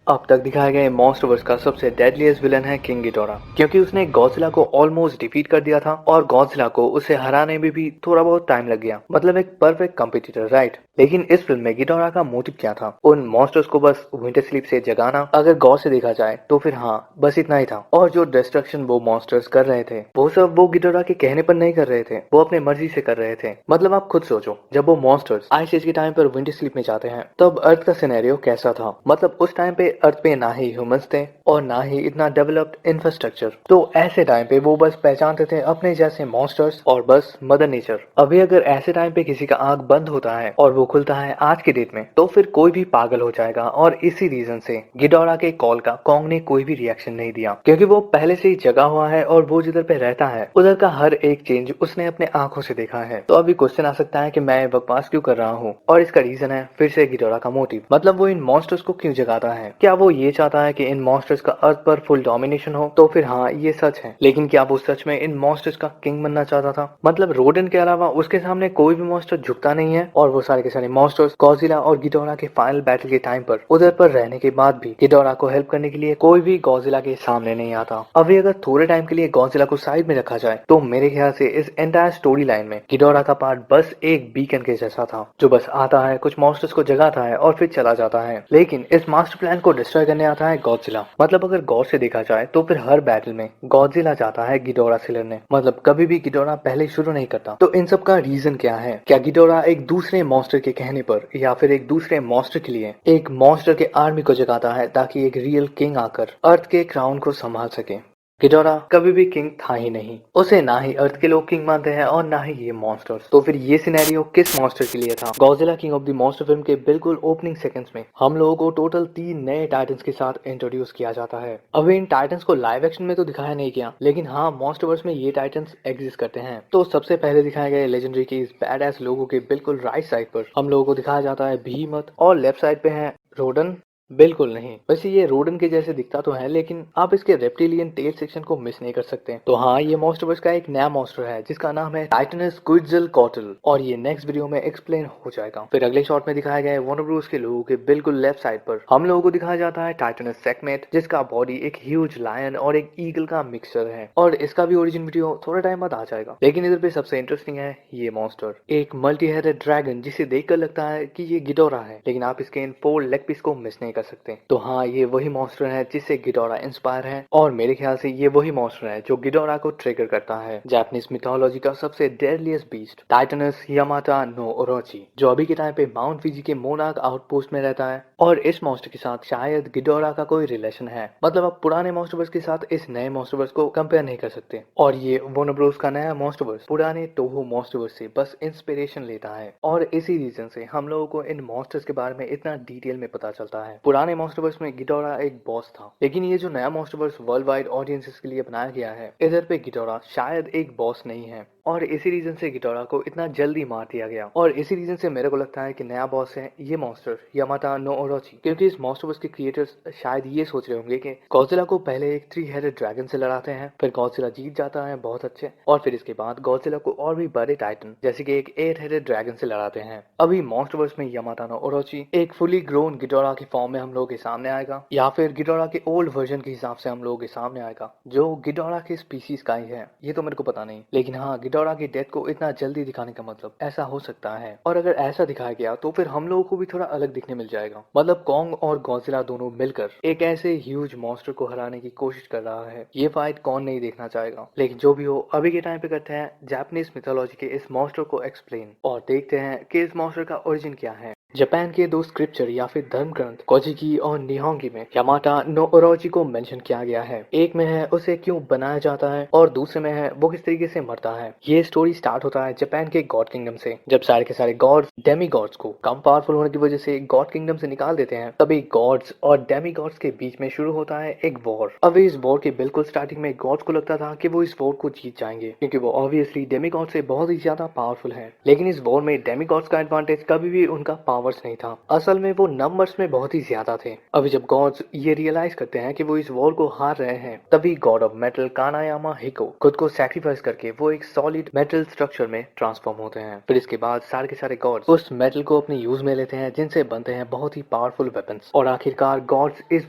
अब तक दिखाए गए मॉन्स्टरवर्स का सबसे डेडलीस्ट विलन है किंग गिडोरा, क्योंकि उसने गॉडजिला को ऑलमोस्ट डिफीट कर दिया था और गॉडजिला को उसे हराने में भी थोड़ा बहुत टाइम लग गया। मतलब एक परफेक्ट कंपटीटर, राइट। लेकिन इस फिल्म में गिडोरा का मोटिव क्या था? उन मॉन्स्टर्स को बस विंटर स्लीप से जगाना। अगर गौर से देखा जाए तो फिर हाँ, बस इतना ही था। और जो डिस्ट्रक्शन वो मॉन्स्टर्स कर रहे थे वो सब वो गिडोरा के कहने पर नहीं कर रहे थे, वो अपने मर्जी से कर रहे थे। मतलब आप खुद सोचो, जब वो मॉन्स्टर्स आइस एज के टाइम पर विंटर स्लीप में जाते हैं तब अर्थ का सिनेरियो कैसा था। मतलब उस टाइम पे अर्थ पे ना ही ह्यूमंस थे और ना ही इतना डेवलप्ड इंफ्रास्ट्रक्चर। तो ऐसे टाइम पे वो बस पहचानते थे अपने जैसे मॉन्स्टर्स और बस मदर नेचर। अभी अगर ऐसे टाइम पे किसी का आंख बंद होता है और वो खुलता है आज के डेट में, तो फिर कोई भी पागल हो जाएगा। और इसी रीजन से गिडोरा के कॉल का कॉन्ग ने कोई भी रिएक्शन नहीं दिया, क्योंकि वो पहले से ही जगा हुआ है और वो जिधर पे रहता है उधर का हर एक चेंज उसने अपने आंखों से देखा है। तो अभी क्वेश्चन आ सकता है कि मैं बकवास क्यों कर रहा हूँ, और इसका रीजन है फिर से गिडोरा का मोटिव। मतलब वो इन मॉन्स्टर्स को क्यों जगाता है? क्या वो ये चाहता है कि इन मॉन्स्टर्स का अर्थ पर फुल डोमिनेशन हो? तो फिर हाँ, ये सच है। लेकिन क्या वो सच में इन मॉन्स्टर्स का किंग बनना चाहता था? मतलब रोडन के अलावा उसके सामने कोई भी मॉन्स्टर झुकता नहीं है, और वो सारे के सारे मॉन्स्टर्स गॉडजिला और गिडोरा के फाइनल बैटल के टाइम पर उधर पर रहने के बाद भी गिडोरा को हेल्प करने के लिए कोई भी गॉडजिला के सामने नहीं आता। अभी अगर थोड़े टाइम के लिए गॉडजिला को साइड में रखा जाए तो मेरे ख्याल से इस एंटायर स्टोरी लाइन में गिडोरा का पार्ट बस एक बीकन के जैसा था, जो बस आता है, कुछ मॉन्स्टर्स को जगाता है और फिर चला जाता है। लेकिन इस मास्टर प्लान को डिस्ट्रॉय करने आता है गॉडजिला। मतलब अगर गौर से देखा जाए तो फिर हर बैटल में गॉडजिला जाता है गिडोरा से लड़ने। मतलब कभी भी गिडोरा पहले शुरू नहीं करता। तो इन सब का रीजन क्या है? क्या गिडोरा एक दूसरे मॉन्स्टर के कहने पर या फिर एक दूसरे मॉन्स्टर के लिए एक मॉन्स्टर के आर्मी को जगाता है ताकि एक रियल किंग आकर अर्थ के क्राउन को संभाल सके? गिडोरा कभी भी किंग था ही नहीं। उसे ना ही अर्थ के लोग किंग मानते हैं और ना ही ये मॉन्स्टर्स। तो फिर ये सिनेरियो किस मॉन्स्टर के लिए था? Godzilla king of the monster film के बिल्कुल ओपनिंग सेकंड्स में हम लोगों को टोटल 3 नए टाइटन्स के साथ इंट्रोड्यूस किया जाता है। अब इन टाइटन्स को लाइव एक्शन में तो दिखाया नहीं गया, लेकिन हाँ, मॉन्स्टरवर्स में ये टाइटन्स एग्जिस्ट करते हैं। तो सबसे पहले दिखाए गए लेजेंडरी के इस बैड एस लोगों के बिल्कुल राइट साइड पर हम लोगों को दिखाया जाता है बीहीमथ, और लेफ्ट साइड पे है रोडन। बिल्कुल नहीं, वैसे ये रोडन के जैसे दिखता तो है, लेकिन आप इसके रेप्टिलियन टेल सेक्शन को मिस नहीं कर सकते। तो हाँ, ये मॉन्स्टरवर्स का एक नया मॉन्स्टर है जिसका नाम है टाइटनस क्विट्ज़लकोएटल, और ये नेक्स्ट वीडियो में एक्सप्लेन हो जाएगा। फिर अगले शॉट में दिखाया गया है वार्नर ब्रोस के लोगों के बिल्कुल लेफ्ट साइड पर हम लोगों को दिखाया जाता है टाइटनस सेकमेट, जिसका बॉडी एक ह्यूज लायन और एक ईगल का मिक्सचर है, और इसका भी ओरिजिन वीडियो थोड़ा टाइम बाद आ जाएगा। लेकिन इधर पे सबसे इंटरेस्टिंग है ये मॉन्स्टर, एक मल्टी हेडेड ड्रैगन, जिसे देखकर लगता है कि ये गिडोरा है, लेकिन आप इसके इन 4 लेग पीस को मिस नहीं कर सकते। तो हाँ, ये वही मॉन्स्टर है जिससे गिडोरा इंस्पायर है, और मेरे ख्याल से ये वही मॉन्स्टर है जो गिडोरा को ट्रिगर करता है। जापानीज मिथोलॉजी का सबसे डेडलीस्ट बीस्ट टाइटनस यामाटा नो ओरोची, जो अभी के टाइम पे माउंट फिजी के मोनार्क आउटपोस्ट में रहता है, और इस मॉन्स्टर के साथ शायद गिडोरा का कोई रिलेशन है। मतलब आप पुराने मॉन्स्टरवर्स के साथ इस नए मॉन्स्टरवर्स को कंपेयर नहीं कर सकते। और ये वार्नर ब्रोस का नया मॉन्स्टरवर्स पुराने टोहो मॉन्स्टरवर्स से बस इंस्पिरेशन लेता है, और इसी रीजन से हम लोगों को इन मॉन्स्टर्स के बारे में इतना डिटेल में पता चलता है। पुराने मॉन्स्टरवर्स में गिडोरा एक बॉस था, लेकिन ये जो नया मॉन्स्टरवर्स वर्ल्ड वाइड ऑडियंसेस के लिए बनाया गया है, इधर पे गिडोरा शायद एक बॉस नहीं है, और इसी रीजन से गिडोरा को इतना जल्दी मार दिया गया। और इसी रीजन से मेरे को लगता है कि नया बॉस है ये मॉन्स्टर यामाटा नो ओरोची, क्योंकि इस मॉन्स्टरवर्स के क्रिएटर्स शायद ये सोच रहे होंगे कि गॉडजिला को पहले एक 3 हेडेड ड्रैगन से लड़ाते हैं, फिर गॉडजिला जीत जाता है बहुत अच्छे, और फिर इसके बाद गॉडजिला को और भी बड़े टाइटन जैसे कि एक 8 हेडेड ड्रैगन से लड़ाते हैं। अभी मॉन्स्टरवर्स में यामाटा नो ओरोची एक फुली ग्रोन गिडोरा की फॉर्म में हम लोगों के सामने आएगा, या फिर गिडोरा के ओल्ड वर्जन के हिसाब से हम लोगों के सामने आएगा, जो गिडोरा के स्पीसीज का ही है, ये तो मेरे को पता नहीं। लेकिन हाँ, गिडोरा की डेथ को इतना जल्दी दिखाने का मतलब ऐसा हो सकता है, और अगर ऐसा दिखाया गया तो फिर हम लोगों को भी थोड़ा अलग दिखने मिल जाएगा। मतलब कॉन्ग और गॉडजिला दोनों मिलकर एक ऐसे ह्यूज मॉन्स्टर को हराने की कोशिश कर रहा है। ये फाइट कौन नहीं देखना चाहेगा? लेकिन जो भी हो, अभी के टाइम पे करते हैं जापानीज मिथोलॉजी के इस मॉन्स्टर को एक्सप्लेन, और देखते हैं कि इस मॉन्स्टर का ओरिजिन क्या है। जापान के 2 स्क्रिप्चर या फिर धर्म ग्रंथ कोजिकी और निहोंगी में यामाटा नो ओरोची को मेंशन किया गया है। एक में है उसे क्यों बनाया जाता है, और दूसरे में है वो किस तरीके से मरता है। ये स्टोरी स्टार्ट होता है जापान के गॉड किंगडम से, जब सारे के सारे गॉड्स डेमी गॉड्स को कम पावरफुल होने की वजह से गॉड किंगडम से निकाल देते हैं। तभी गॉड्स और डेमी गॉड्स के बीच में शुरू होता है एक वॉर। अब इस वॉर के बिल्कुल स्टार्टिंग में गॉड्स को लगता था कि वो इस वॉर को जीत जाएंगे, क्योंकि वो ऑब्वियसली डेमी गॉड से बहुत ही ज्यादा पावरफुल है। लेकिन इस वॉर में डेमी गॉड्स का एडवांटेज कभी भी उनका पावर पावर्स नहीं था, असल में वो नंबर्स में बहुत ही ज्यादा थे। अभी जब गॉड्स ये रियलाइज करते हैं कि वो इस वॉर को हार रहे हैं, तभी गॉड ऑफ मेटल कानायामा हिको खुद को सैक्रिफाइस करके वो एक सॉलिड मेटल स्ट्रक्चर में ट्रांसफॉर्म होते हैं। फिर इसके बाद सारे के सारे गॉड्स उस मेटल को अपने यूज में लेते हैं, जिनसे बनते हैं बहुत ही पावरफुल वेपन्स, और आखिरकार गॉड्स इस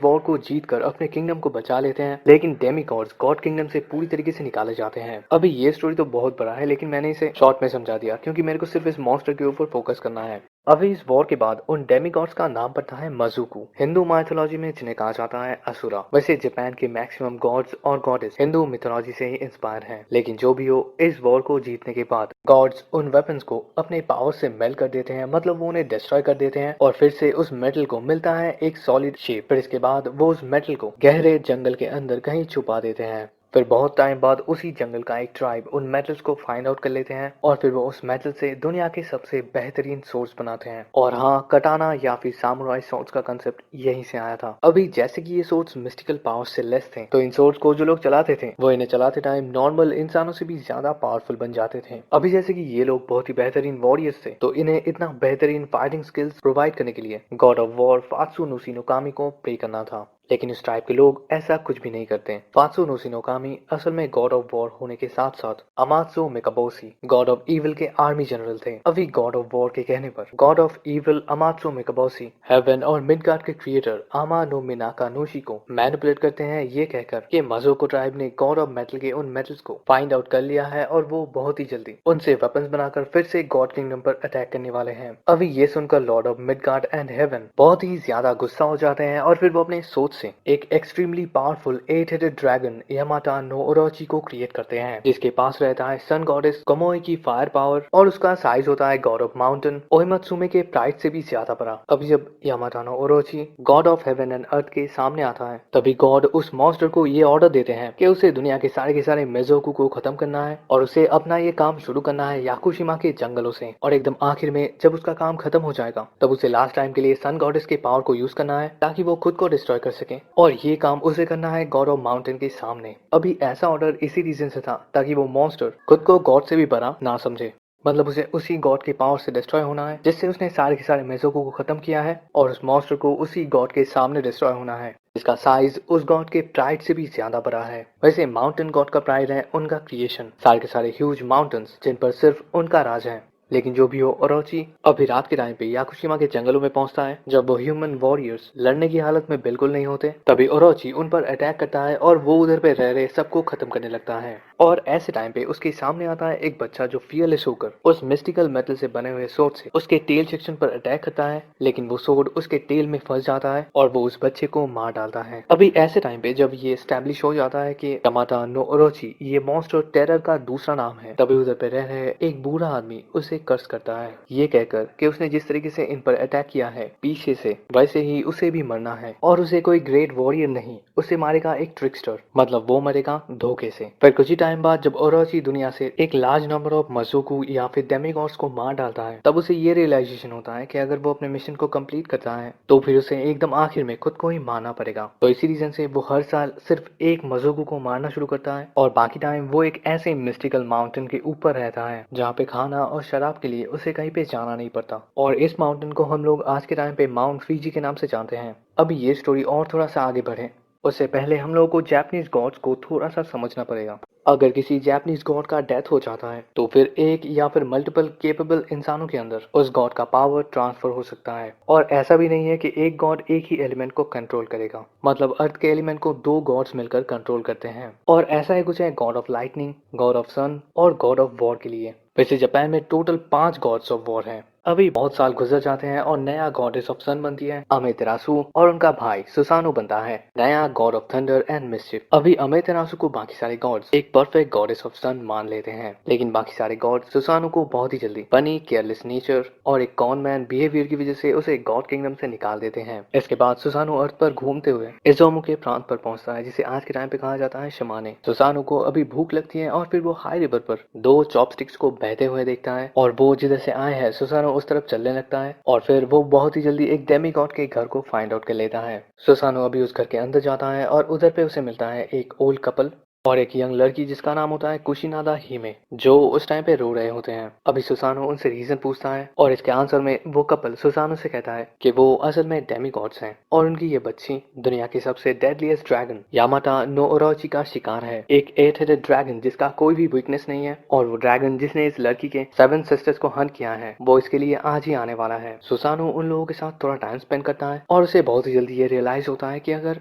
वॉर को जीत कर अपने किंगडम को बचा लेते हैं। लेकिन डेमी गॉड्स गॉड किंगडम से पूरी तरीके से निकाले जाते हैं। अभी ये स्टोरी तो बहुत बड़ा है, लेकिन मैंने इसे शॉर्ट में समझा दिया क्योंकि मेरे को सिर्फ इस मॉन्स्टर के ऊपर फोकस करना है। अभी इस वॉर के बाद उन डेमीगॉड्स का नाम पड़ता है मजुकू, हिंदू माइथोलॉजी में जिन्हें कहा जाता है असुरा। वैसे जापान के मैक्सिमम गॉड्स और गॉडेस हिंदू मिथोलॉजी से ही इंस्पायर हैं, लेकिन जो भी हो, इस वॉर को जीतने के बाद गॉड्स उन वेपन्स को अपने पावर से मेल्ट कर देते हैं, मतलब वो उन्हें डिस्ट्रॉय कर देते हैं, और फिर से उस मेटल को मिलता है एक सॉलिड शेप। फिर इसके बाद वो उस मेटल को गहरे जंगल के अंदर कहीं छुपा देते हैं। फिर बहुत टाइम बाद उसी जंगल का एक ट्राइब उन मेटल्स को फाइंड आउट कर लेते हैं, और फिर वो उस मेटल से दुनिया के सबसे बेहतरीन सोर्स बनाते हैं। और हाँ, कटाना या फिर सामुराई सोर्स का कंसेप्ट यहीं से आया था। अभी जैसे कि ये सोर्स मिस्टिकल पावर से लेस थे, तो इन सोर्स को जो लोग चलाते थे वो इन्हें चलाते टाइम नॉर्मल इंसानों से भी ज्यादा पावरफुल बन जाते थे। अभी जैसे कि ये लोग बहुत ही बेहतरीन वॉरियर्स थे, तो इन्हें इतना बेहतरीन फाइटिंग स्किल्स प्रोवाइड करने के लिए गॉड ऑफ वॉर फात्सु नुसी नो कामी को प्रे करना था। लेकिन इस टाइप के लोग ऐसा कुछ भी नहीं करते। फात्सु नुसी नो कामी असल में गॉड ऑफ वॉर होने के साथ साथ अमात्सु मिकाबोसी गॉड ऑफ इविल के आर्मी जनरल थे। अभी गॉड ऑफ वॉर के कहने पर गॉड ऑफ इविल अमात्सु मिकाबोसी हेवन और मिडगार्ड के क्रिएटर आमा नो मिनाका नोशी को मैनिपुलेट करते हैं, ये कहकर कि मजोको ट्राइब ने गॉड ऑफ मेटल के उन मेटल्स को फाइंड आउट कर लिया है और वो बहुत ही जल्दी उनसे वेपन्स बनाकर फिर से गॉड किंगडम पर अटैक करने वाले हैं। अभी ये सुनकर Lord of Midgard and heaven बहुत ही ज्यादा गुस्सा हो जाते हैं, और फिर वो अपने सोच से एक extremely powerful 8 headed dragon Yamata no Orochi को क्रिएट करते हैं, जिसके पास रहता है सन गॉडेस कोमोई की फायर पावर, और उसका साइज होता है गॉड ऑफ माउंटेन ओहिमत्सुमे के प्राइड से भी ज्यादा बड़ा। अभी जब Yamata no Orochi god of heaven and earth के सामने आता है, तभी गॉड उस मॉन्स्टर को ये ऑर्डर देते हैं कि उसे दुनिया के सारे मेजोकू को खत्म करना है, और उसे अपना ये काम शुरू करना है याकुशिमा के जंगलों से। और एकदम आखिर में जब उसका काम खत्म हो जाएगा, तब उसे लास्ट टाइम के लिए सन गॉडेस के पावर को यूज करना है ताकि वो खुद को डिस्ट्रॉय कर सके, और ये काम उसे करना है गॉड ऑफ माउंटेन के सामने। अभी ऐसा ऑर्डर इसी रीजन से था ताकि वो मॉन्स्टर खुद को गॉड से भी बड़ा ना समझे, मतलब उसे उसी गॉड के पावर से डिस्ट्रॉय होना है जिससे उसने सारे के सारे मेजोको को खत्म किया है, और उस मॉन्स्टर को उसी गॉड के सामने डिस्ट्रॉय होना है जिसका साइज उस गॉड के प्राइड से भी ज्यादा बड़ा है। वैसे माउंटेन गॉड का प्राइड है उनका क्रिएशन, सारे के सारे ह्यूज माउंटेन्स जिन पर सिर्फ उनका राज है। लेकिन जो भी हो, ओरोची अभी रात के टाइम पे याकुशिमा के जंगलों में पहुंचता है, जब वो ह्यूमन वॉरियर्स लड़ने की हालत में बिल्कुल नहीं होते। तभी ओरोची उन पर अटैक करता है और वो उधर पे रह रहे सबको खत्म करने लगता है। और ऐसे टाइम पे उसके सामने आता है एक बच्चा जो फियरलेस होकर उस मिस्टिकल मेटल से बने हुए सोर्ड से उसके टेल सेक्शन पर अटैक करता है, लेकिन वो सोर्ड उसके टेल में फंस जाता है और वो उस बच्चे को मार डालता है। अभी ऐसे टाइम पे जब ये स्टैब्लिश हो जाता है कि यामाटा नो ओरोची ये मॉन्स्टर टेरर का दूसरा नाम है, तभी उधर पे रह रहे एक बूढ़ा आदमी उसे कर्स करता है, ये कहकर कि उसने जिस तरीके से इन पर अटैक किया है पीछे से, वैसे ही उसे भी मरना है, और उसे कोई ग्रेट वॉरियर नहीं, उसे मारेगा एक ट्रिकस्टर, मतलब वो मरेगा धोखे से। फिर कुछ ही टाइम बाद जब ओरोची दुनिया से एक लार्ज नंबर ऑफ मजोकू या फिर डेमिगॉड्स को मार डालता है, तब उसे ये रियलाइजेशन होता है कि अगर वो अपने मिशन को कंप्लीट करता है तो फिर उसे एकदम आखिर में खुद को ही मारना पड़ेगा। तो इसी रीजन से वो हर साल सिर्फ एक मजोकू को मारना शुरू करता है, और बाकी टाइम वो एक ऐसे मिस्टिकल माउंटेन के ऊपर रहता है जहाँ पे खाना और शराब के लिए उसे कहीं पे जाना नहीं पड़ता, और इस माउंटेन को हम लोग आज के टाइम पे माउंट फीजी के नाम से जानते हैं। अभी ये स्टोरी और थोड़ा सा आगे बढ़े उससे पहले हम लोगों को जापानीज गॉड्स को थोड़ा सा समझना पड़ेगा। अगर किसी जापानीज गॉड का डेथ हो जाता है तो फिर एक या फिर मल्टीपल केपेबल इंसानों के अंदर उस गॉड का पावर ट्रांसफर हो सकता है, और ऐसा भी नहीं है कि एक गॉड एक ही एलिमेंट को कंट्रोल करेगा, मतलब अर्थ के एलिमेंट को दो गॉड्स मिलकर कंट्रोल करते हैं, और ऐसा ही कुछ है god of lightning, god of sun और गॉड ऑफ वॉर के लिए। वैसे जापान में टोटल 5 गॉड्स ऑफ वॉर हैं। अभी बहुत साल गुजर जाते हैं और नया गॉडेस ऑफ सन बनती है अमेतेरासु, और उनका भाई सुसानु बनता है नया God of thunder and mischief. अभी अमेतेरासु को बाकी सारे गॉड्स एक परफेक्ट गॉडेस ऑफ सन मान लेते हैं, लेकिन बाकी सारे गॉड्स सुसानु को बहुत ही जल्दी बनी केयरलेस नेचर और एक कॉन मैन बिहेवियर की वजह से उसे गॉड किंगडम से निकाल देते हैं। इसके बाद सुसानु अर्थ पर घूमते हुए इजोमु के प्रांत पर पहुंचता है, जिसे आज के टाइम पे कहा जाता है शमाने। सुसानु को अभी भूख लगती है और फिर वो हाई रिवर पर 2 चॉपस्टिक्स को बहते हुए देखता है, और वो जिधर से आए हैं सुसानु उस तरफ चलने लगता है, और फिर वो बहुत ही जल्दी एक डेमीगॉड के घर को फाइंड आउट कर लेता है। सुसानु अभी उस घर के अंदर जाता है और उधर पे उसे मिलता है एक ओल्ड कपल और एक यंग लड़की जिसका नाम होता है कुशिनादा हिमे, जो उस टाइम पे रो रहे होते हैं। अभी सुसानो उनसे रीजन पूछता है और इसके आंसर में वो कपल सुसानो से कहता है कि वो असल में डेमी गॉड्स हैं और उनकी ये बच्ची दुनिया की सबसे डेडलीस्ट ड्रैगन यामाटा नो ओरोची का शिकार है। एक 8 हेडेड ड्रैगन जिसका कोई भी वीकनेस नहीं है, और वो ड्रैगन जिसने इस लड़की के 7 सिस्टर्स को हंट किया है वो इसके लिए आज ही आने वाला है। सुसानो उन लोगों के साथ थोड़ा टाइम स्पेंड करता है और उसे बहुत ही जल्दी ये रियलाइज होता है कि अगर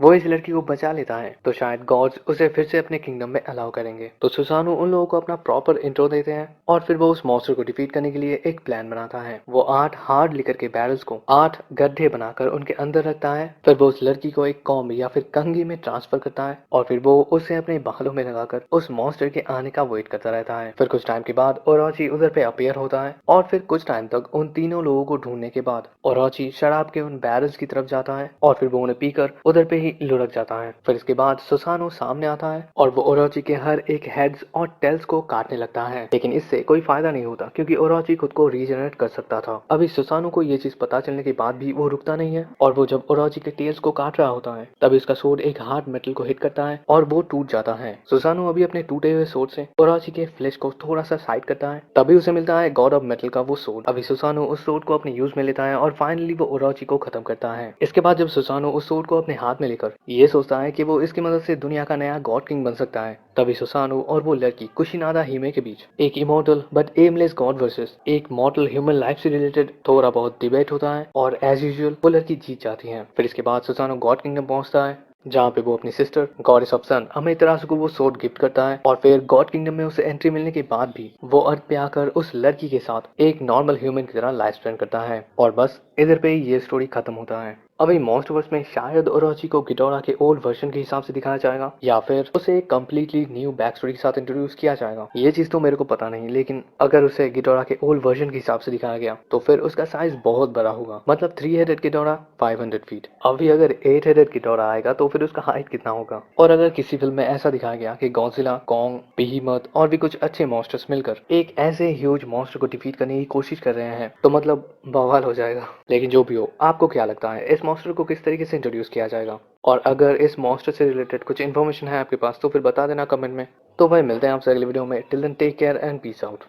वो इस लड़की को बचा लेता है तो शायद गॉड्स उसे फिर से अपने किंगडम में अलाउ करेंगे। तो सुसानो उन लोगों को अपना प्रॉपर इंट्रो देते हैं और फिर वो उस मॉन्स्टर को डिफीट करने के लिए एक प्लान बनाता है। वो 8 हार्ड लिकर के बैरल्स को 8 गड्ढे बनाकर उनके अंदर रखता है। फिर वो उस लड़की को एक कॉम्ब या फिर कंघी में ट्रांसफर करता है और फिर वो उसे अपने बालों में लगाकर उस मॉन्स्टर के आने का वेट करता रहता है। फिर कुछ टाइम के बाद ओरोची उधर पे अपीयर होता है और फिर कुछ टाइम तक उन तीनों लोगों को ढूंढने के बाद ओरोची शराब के उन बैरल्स की तरफ जाता है और फिर वो उन्हें पीकर उधर पे ही लुढ़क जाता है। फिर इसके बाद सुसानो सामने आता है और वो ओरोची के हर एक हेड्स और टेल्स को काटने लगता है, लेकिन इससे कोई फायदा नहीं होता क्योंकि ओरोची खुद को रीजनरेट कर सकता था। अभी सुसानो को ये चीज पता चलने के बाद भी वो रुकता नहीं है और वो जब ओरोची के टेल्स को काट रहा होता है तभी उसका सोर्ड एक हार्ड मेटल को हिट करता है और वो टूट जाता है। सुसानो अभी अपने टूटे हुए सोर्ड से ओरोची के फ्लेश को थोड़ा सा साइड करता है, तभी उसे मिलता है गॉड ऑफ मेटल का वो सोर्ड। अभी सुसानो उस सोर्ड को अपने यूज में लेता है और फाइनली वो ओरोची को खत्म करता है। इसके बाद जब सुसानो उस सोर्ड को अपने हाथ में लेकर ये सोचता है कि वो इसकी मदद से दुनिया का नया गॉड किंग बन सकता है, तभी सुसानो और वो लड़की कुशिनादा हिमे के बीच एक immortal but aimless God versus एक मॉर्टल ह्यूमन लाइफ से रिलेटेड थोड़ा बहुत डिबेट होता है और एज यूजुअल वो लड़की जीत जाती है। फिर इसके बाद सुसानो गॉड किंगडम पहुंचता है जहाँ पे वो अपनी सिस्टर गॉडेस ऑफ सन अमितरासु को वो सोर्ड गिफ्ट करता है और फिर गॉड किंगडम में उसे एंट्री मिलने के बाद भी वो अर्थ पे आकर उस लड़की के साथ एक नॉर्मल ह्यूमन की तरह लाइफ स्पेंड करता है और बस इधर पे ही ये स्टोरी खत्म होता है। अभी मॉन्स्टरवर्स में शायद ओरोची को गिटोरा के ओल्ड वर्जन के हिसाब से दिखाया जाएगा या फिर उसे एक कम्प्लीटली न्यू बैक स्टोरी के साथ इंट्रोड्यूस किया जाएगा, ये चीज तो मेरे को पता नहीं, लेकिन अगर उसे गिटोरा के ओल्ड वर्जन के हिसाब से दिखाया गया तो फिर उसका साइज बहुत बड़ा होगा, मतलब 3 हेडेड गिटोरा 500 फीट। अभी अगर 8 हेडेड गिटोरा आएगा तो फिर उसका हाइट कितना होगा। और अगर किसी फिल्म में ऐसा दिखाया गया कि गॉडजिला, कॉन्ग, बेहीमथ और भी कुछ अच्छे मॉन्स्टर्स मिलकर एक ऐसे ह्यूज मॉन्स्टर को डिफीट करने की कोशिश कर रहे हैं तो मतलब बवाल हो जाएगा। लेकिन जो भी हो, आपको क्या लगता है इस मॉन्स्टर को किस तरीके से इंट्रोड्यूस किया जाएगा? और अगर इस मॉन्स्टर से रिलेटेड कुछ इन्फॉर्मेशन है आपके पास तो फिर बता देना कमेंट में। तो भाई मिलते हैं आपसे अगले वीडियो में। Till then take care and peace out.